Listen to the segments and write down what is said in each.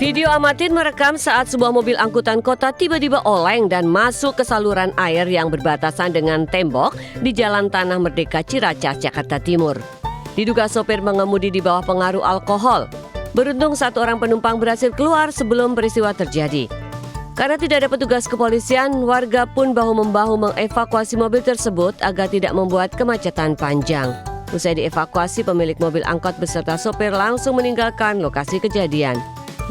Video amatir merekam saat sebuah mobil angkutan kota tiba-tiba oleng dan masuk ke saluran air yang berbatasan dengan tembok di Jalan Tanah Merdeka Ciracas, Jakarta Timur. Diduga sopir mengemudi di bawah pengaruh alkohol. Beruntung satu orang penumpang berhasil keluar sebelum peristiwa terjadi. Karena tidak ada petugas kepolisian, warga pun bahu-membahu mengevakuasi mobil tersebut agar tidak membuat kemacetan panjang. Usai dievakuasi, pemilik mobil angkot beserta sopir langsung meninggalkan lokasi kejadian.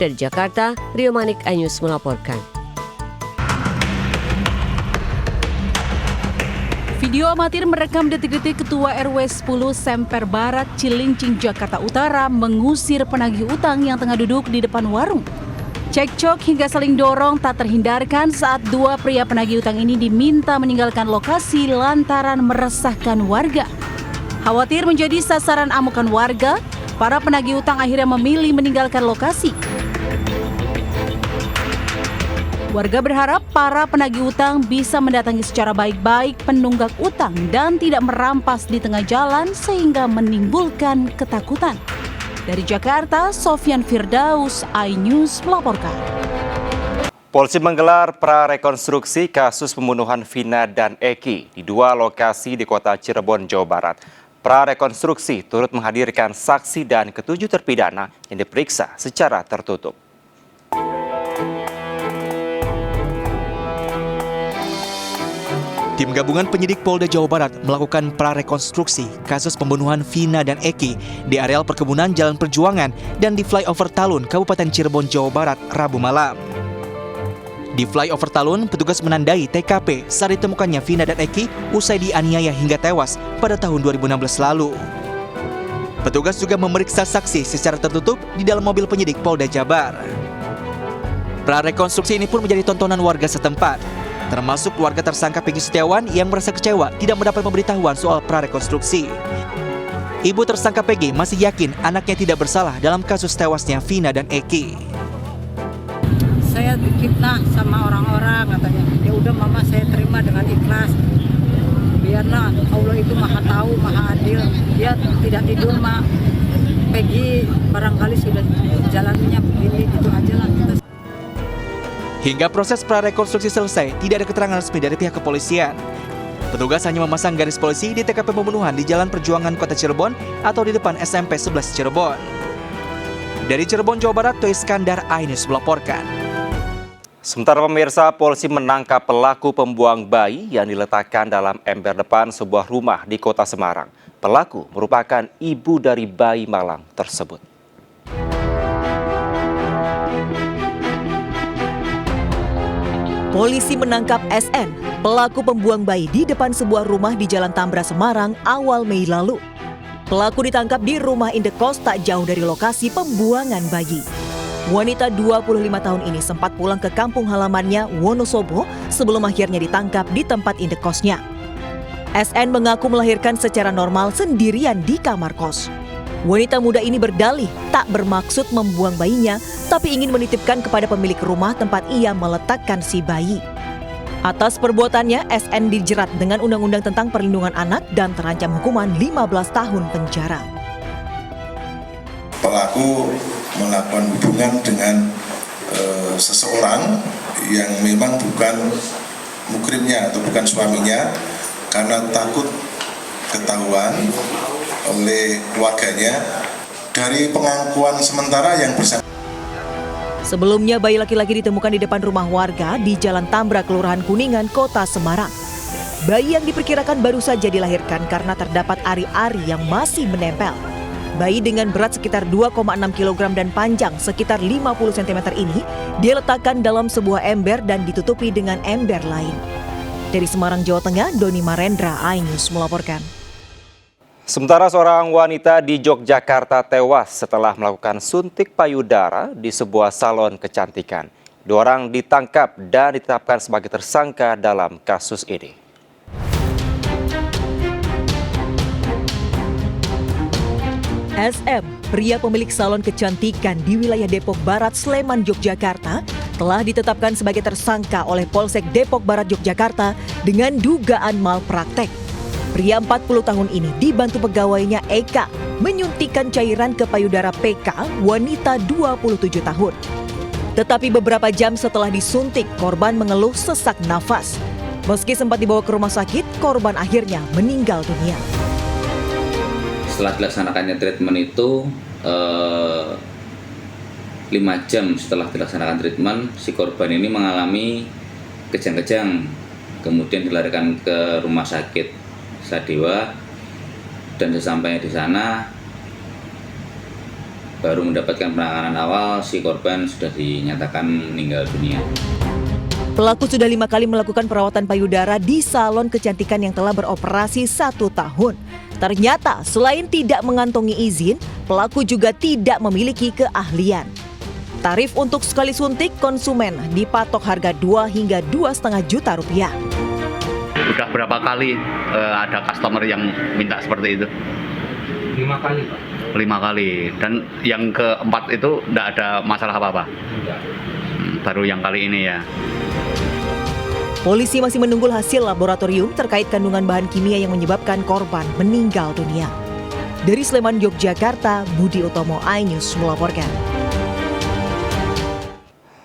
Dari Jakarta, Rio Manik iNews melaporkan. Video amatir merekam detik-detik Ketua RW 10 Semper Barat, Cilincing, Jakarta Utara mengusir penagih utang yang tengah duduk di depan warung. Cekcok hingga saling dorong tak terhindarkan saat dua pria penagih utang ini diminta meninggalkan lokasi lantaran meresahkan warga. Khawatir menjadi sasaran amukan warga, para penagih utang akhirnya memilih meninggalkan lokasi. Warga berharap para penagih utang bisa mendatangi secara baik-baik penunggak utang dan tidak merampas di tengah jalan sehingga menimbulkan ketakutan. Dari Jakarta, Sofyan Firdaus, iNews melaporkan. Polisi menggelar prarekonstruksi kasus pembunuhan Vina dan Eki di dua lokasi di kota Cirebon, Jawa Barat. Prarekonstruksi turut menghadirkan saksi dan ketujuh terpidana yang diperiksa secara tertutup. Tim gabungan penyidik Polda Jawa Barat melakukan prarekonstruksi kasus pembunuhan Vina dan Eki di areal perkebunan Jalan Perjuangan dan di flyover Talun, Kabupaten Cirebon, Jawa Barat, Rabu malam. Di flyover Talun, petugas menandai TKP saat ditemukannya Vina dan Eki usai dianiaya hingga tewas pada tahun 2016 lalu. Petugas juga memeriksa saksi secara tertutup di dalam mobil penyidik Polda Jabar. Prarekonstruksi ini pun menjadi tontonan warga setempat, termasuk keluarga tersangka Peggy Setiawan yang merasa kecewa tidak mendapat pemberitahuan soal prarekonstruksi. Ibu tersangka Peggy masih yakin anaknya tidak bersalah dalam kasus tewasnya Vina dan Eki. Saya difitnah sama orang-orang, katanya. Ya udah mama, saya terima dengan ikhlas. Biarlah, Allah itu maha tahu, maha adil. Dia tidak tidur, Mak. Peggy barangkali sudah jalannya begini, itu aja lah kita. Hingga proses prarekonstruksi selesai, tidak ada keterangan resmi dari pihak kepolisian. Petugas hanya memasang garis polisi di TKP pembunuhan di Jalan Perjuangan Kota Cirebon atau di depan SMP 11 Cirebon. Dari Cirebon, Jawa Barat, Toy Iskandar, iNews melaporkan. Sementara pemirsa, polisi menangkap pelaku pembuang bayi yang diletakkan dalam ember depan sebuah rumah di Kota Semarang. Pelaku merupakan ibu dari bayi malang tersebut. Polisi menangkap SN, pelaku pembuang bayi di depan sebuah rumah di Jalan Tambra, Semarang, awal Mei lalu. Pelaku ditangkap di rumah indekos tak jauh dari lokasi pembuangan bayi. Wanita 25 tahun ini sempat pulang ke kampung halamannya Wonosobo sebelum akhirnya ditangkap di tempat indekosnya. SN mengaku melahirkan secara normal sendirian di kamar kos. Wanita muda ini berdalih tak bermaksud membuang bayinya, tapi ingin menitipkan kepada pemilik rumah tempat ia meletakkan si bayi. Atas perbuatannya, SN dijerat dengan Undang-Undang tentang Perlindungan Anak dan terancam hukuman 15 tahun penjara. Pelaku melakukan hubungan dengan seseorang yang memang bukan mukrimnya atau bukan suaminya karena takut ketahuan oleh keluarganya. Dari pengakuan sementara yang bersangkutan. Sebelumnya, bayi laki-laki ditemukan di depan rumah warga di Jalan Tambra, Kelurahan Kuningan, Kota Semarang. Bayi yang diperkirakan baru saja dilahirkan karena terdapat ari-ari yang masih menempel. Bayi dengan berat sekitar 2,6 kg dan panjang sekitar 50 cm ini diletakkan dalam sebuah ember dan ditutupi dengan ember lain. Dari Semarang, Jawa Tengah, Doni Marendra, iNews melaporkan. Sementara seorang wanita di Yogyakarta tewas setelah melakukan suntik payudara di sebuah salon kecantikan. Dua orang ditangkap dan ditetapkan sebagai tersangka dalam kasus ini. SM, pria pemilik salon kecantikan di wilayah Depok Barat, Sleman, Yogyakarta, telah ditetapkan sebagai tersangka oleh Polsek Depok Barat, Yogyakarta dengan dugaan malpraktek. Pria 40 tahun ini dibantu pegawainya Eka menyuntikkan cairan ke payudara PK, wanita 27 tahun. Tetapi beberapa jam setelah disuntik, korban mengeluh sesak nafas. Meski sempat dibawa ke rumah sakit, korban akhirnya meninggal dunia. Setelah dilaksanakannya treatment itu 5 jam setelah dilaksanakan treatment, si korban ini mengalami kejang-kejang, kemudian dilarikan ke rumah sakit Sadewa, dan sesampainya di sana baru mendapatkan penanganan awal, si korban sudah dinyatakan meninggal dunia. Pelaku sudah 5 kali melakukan perawatan payudara di salon kecantikan yang telah beroperasi 1 tahun. Ternyata selain tidak mengantongi izin, pelaku juga tidak memiliki keahlian. Tarif untuk sekali suntik konsumen dipatok harga 2 hingga 2,5 juta rupiah. Udah berapa kali ada customer yang minta seperti itu? 5 kali, Pak. 5 kali. Dan yang keempat itu tidak ada masalah apa-apa? Tidak. Baru yang kali ini ya. Polisi masih menunggu hasil laboratorium terkait kandungan bahan kimia yang menyebabkan korban meninggal dunia. Dari Sleman, Yogyakarta, Budi Utomo, iNews melaporkan.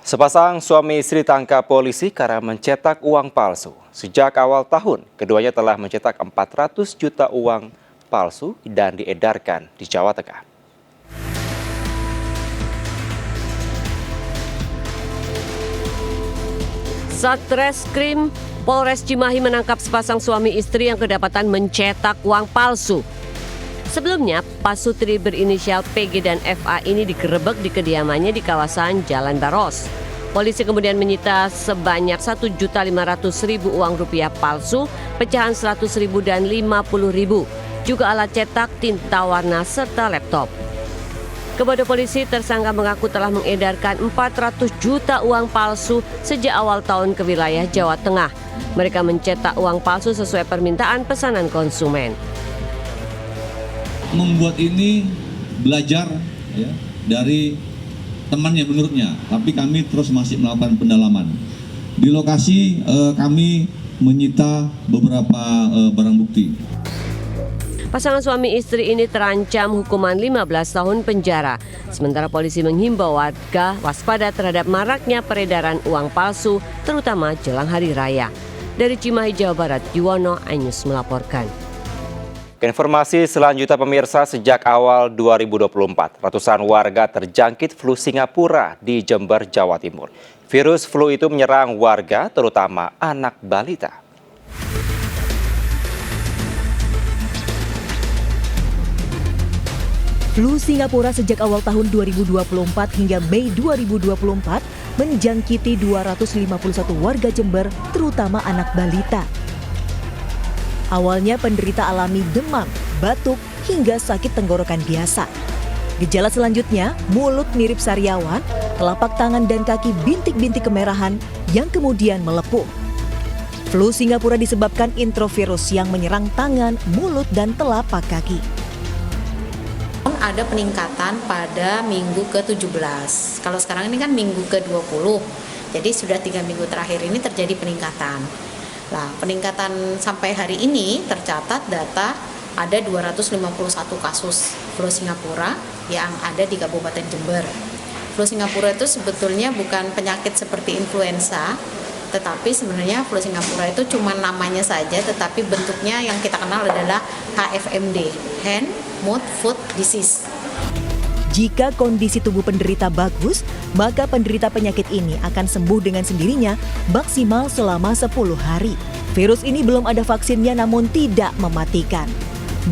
Sepasang suami istri tangkap polisi karena mencetak uang palsu. Sejak awal tahun, keduanya telah mencetak 400 juta uang palsu dan diedarkan di Jawa Tengah. Satreskrim Polres Cimahi menangkap sepasang suami istri yang kedapatan mencetak uang palsu. Sebelumnya, pasutri berinisial PG dan FA ini digerebek di kediamannya di kawasan Jalan Baros. Polisi kemudian menyita sebanyak 1.500.000 uang rupiah palsu, pecahan 100.000 dan 50.000, juga alat cetak, tinta warna, serta laptop. Kepada polisi, tersangka mengaku telah mengedarkan 400 juta uang palsu sejak awal tahun ke wilayah Jawa Tengah. Mereka mencetak uang palsu sesuai permintaan pesanan konsumen. Membuat ini belajar ya, dari temannya menurutnya, tapi kami terus masih melakukan pendalaman. Di lokasi kami menyita beberapa barang bukti. Pasangan suami istri ini terancam hukuman 15 tahun penjara. Sementara polisi menghimbau warga waspada terhadap maraknya peredaran uang palsu, terutama jelang hari raya. Dari Cimahi, Jawa Barat, Yuwono, iNews melaporkan. Informasi selanjutnya pemirsa, sejak awal 2024, ratusan warga terjangkit flu Singapura di Jember, Jawa Timur. Virus flu itu menyerang warga, terutama anak balita. Flu Singapura sejak awal tahun 2024 hingga Mei 2024 menjangkiti 251 warga Jember, terutama anak balita. Awalnya penderita alami demam, batuk, hingga sakit tenggorokan biasa. Gejala selanjutnya, mulut mirip sariawan, telapak tangan dan kaki bintik-bintik kemerahan yang kemudian melepuh. Flu Singapura disebabkan introvirus yang menyerang tangan, mulut, dan telapak kaki. Ada peningkatan pada minggu ke-17. Kalau sekarang ini kan minggu ke-20. Jadi sudah 3 minggu terakhir ini terjadi peningkatan. Nah, peningkatan sampai hari ini tercatat data ada 251 kasus flu Singapura yang ada di Kabupaten Jember. Flu Singapura itu sebetulnya bukan penyakit seperti influenza, tetapi sebenarnya flu Singapura itu cuma namanya saja, tetapi bentuknya yang kita kenal adalah HFMD, Hand, Mouth, Foot Disease. Jika kondisi tubuh penderita bagus, maka penderita penyakit ini akan sembuh dengan sendirinya maksimal selama 10 hari. Virus ini belum ada vaksinnya namun tidak mematikan.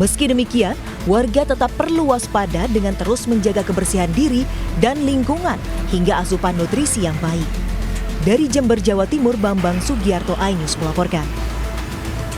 Meski demikian, warga tetap perlu waspada dengan terus menjaga kebersihan diri dan lingkungan hingga asupan nutrisi yang baik. Dari Jember, Jawa Timur, Bambang Sugiarto, iNews melaporkan.